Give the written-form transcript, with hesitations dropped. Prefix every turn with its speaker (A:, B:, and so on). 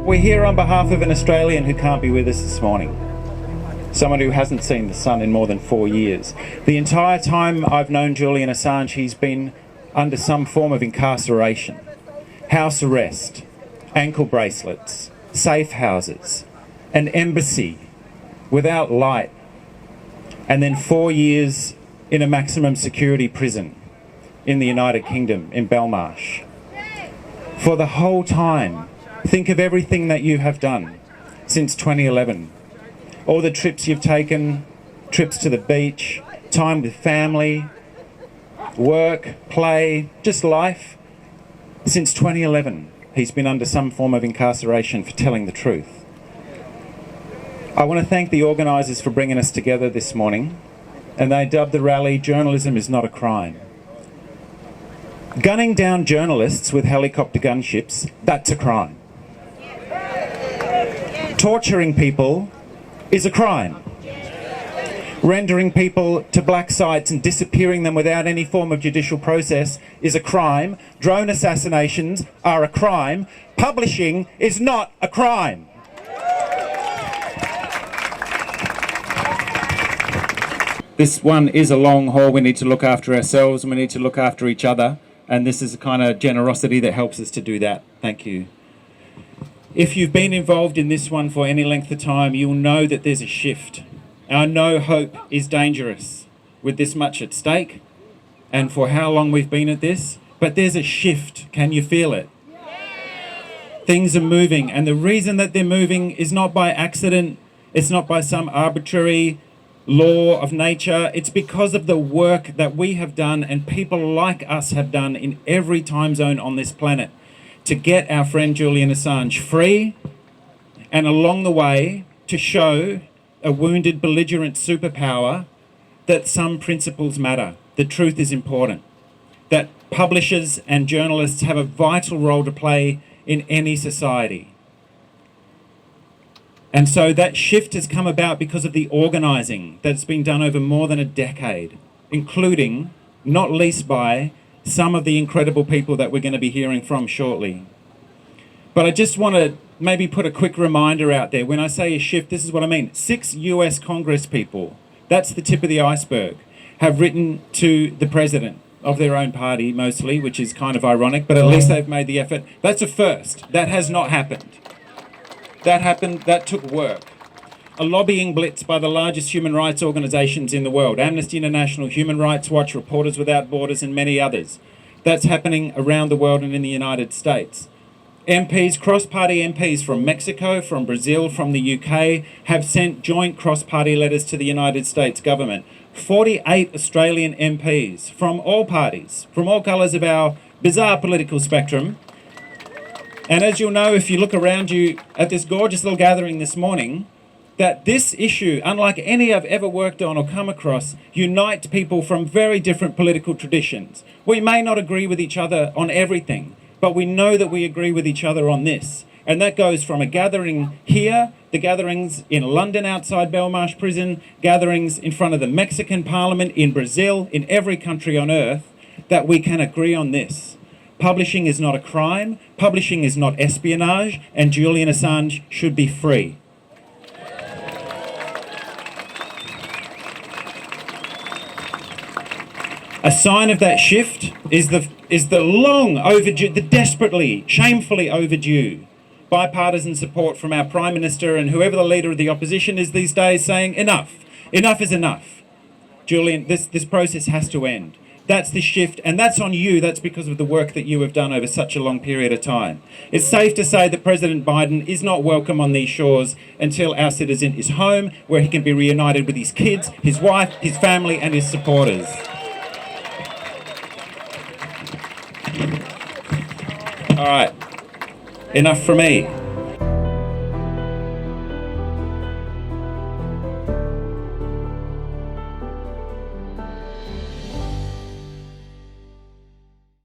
A: We're here on behalf of an Australian who can't be with us this morning. Someone who hasn't seen the sun in more than 4 years. The entire time I've known Julian Assange, he's been under some form of incarceration. House arrest, ankle bracelets, safe houses, an embassy without light, and then 4 years in a maximum security prison in the United Kingdom, in Belmarsh. For the whole time, think of everything that you have done since 2011. All the trips you've taken, trips to the beach, time with family, work, play, just life. Since 2011, he's been under some form of incarceration for telling the truth. I want to thank the organisers for bringing us together this morning, and they dubbed the rally "Journalism is not a crime." Gunning down journalists with helicopter gunships, that's a crime. Torturing people is a crime. Rendering people to black sites and disappearing them without any form of judicial process is a crime. Drone assassinations are a crime. Publishing is not a crime. This one is a long haul. We need to look after ourselves and we need to look after each other. And this is the kind of generosity that helps us to do that. Thank you. If you've been involved in this one for any length of time, you'll know that there's a shift. Our no hope is dangerous with this much at stake and for how long we've been at this. But there's a shift. Can you feel it? Things are moving, and the reason that they're moving is not by accident. It's not by some arbitrary law of nature. It's because of the work that we have done and people like us have done in every time zone on this planet to get our friend Julian Assange free, and along the way to show a wounded belligerent superpower that some principles matter, that truth is important, that publishers and journalists have a vital role to play in any society. And so that shift has come about because of the organising that's been done over more than a decade, including, not least by, some of the incredible people that we're going to be hearing from shortly. But I just want to maybe put a quick reminder out there. When I say a shift, this is what I mean. 6 US Congress people, that's the tip of the iceberg, have written to the president of their own party mostly, which is kind of ironic, but at least they've made the effort. That's a first. That has not happened. That took work. A lobbying blitz by the largest human rights organisations in the world, Amnesty International, Human Rights Watch, Reporters Without Borders, and many others. That's happening around the world and in the United States. MPs, cross-party MPs from Mexico, from Brazil, from the UK, have sent joint cross-party letters to the United States government. 48 Australian MPs from all parties, from all colours of our bizarre political spectrum. And as you'll know, if you look around you at this gorgeous little gathering this morning, that this issue, unlike any I've ever worked on or come across, unites people from very different political traditions. We may not agree with each other on everything, but we know that we agree with each other on this. And that goes from a gathering here, the gatherings in London outside Belmarsh Prison, gatherings in front of the Mexican Parliament, in Brazil, in every country on earth, that we can agree on this. Publishing is not a crime, publishing is not espionage, and Julian Assange should be free. A sign of that shift is the long overdue, the desperately, shamefully overdue bipartisan support from our Prime Minister and whoever the leader of the opposition is these days, saying enough is enough. Julian, this process has to end. That's the shift, and that's on you. That's because of the work that you have done over such a long period of time. It's safe to say that President Biden is not welcome on these shores until our citizen is home, where he can be reunited with his kids, his wife, his family, and his supporters. All right, enough from me.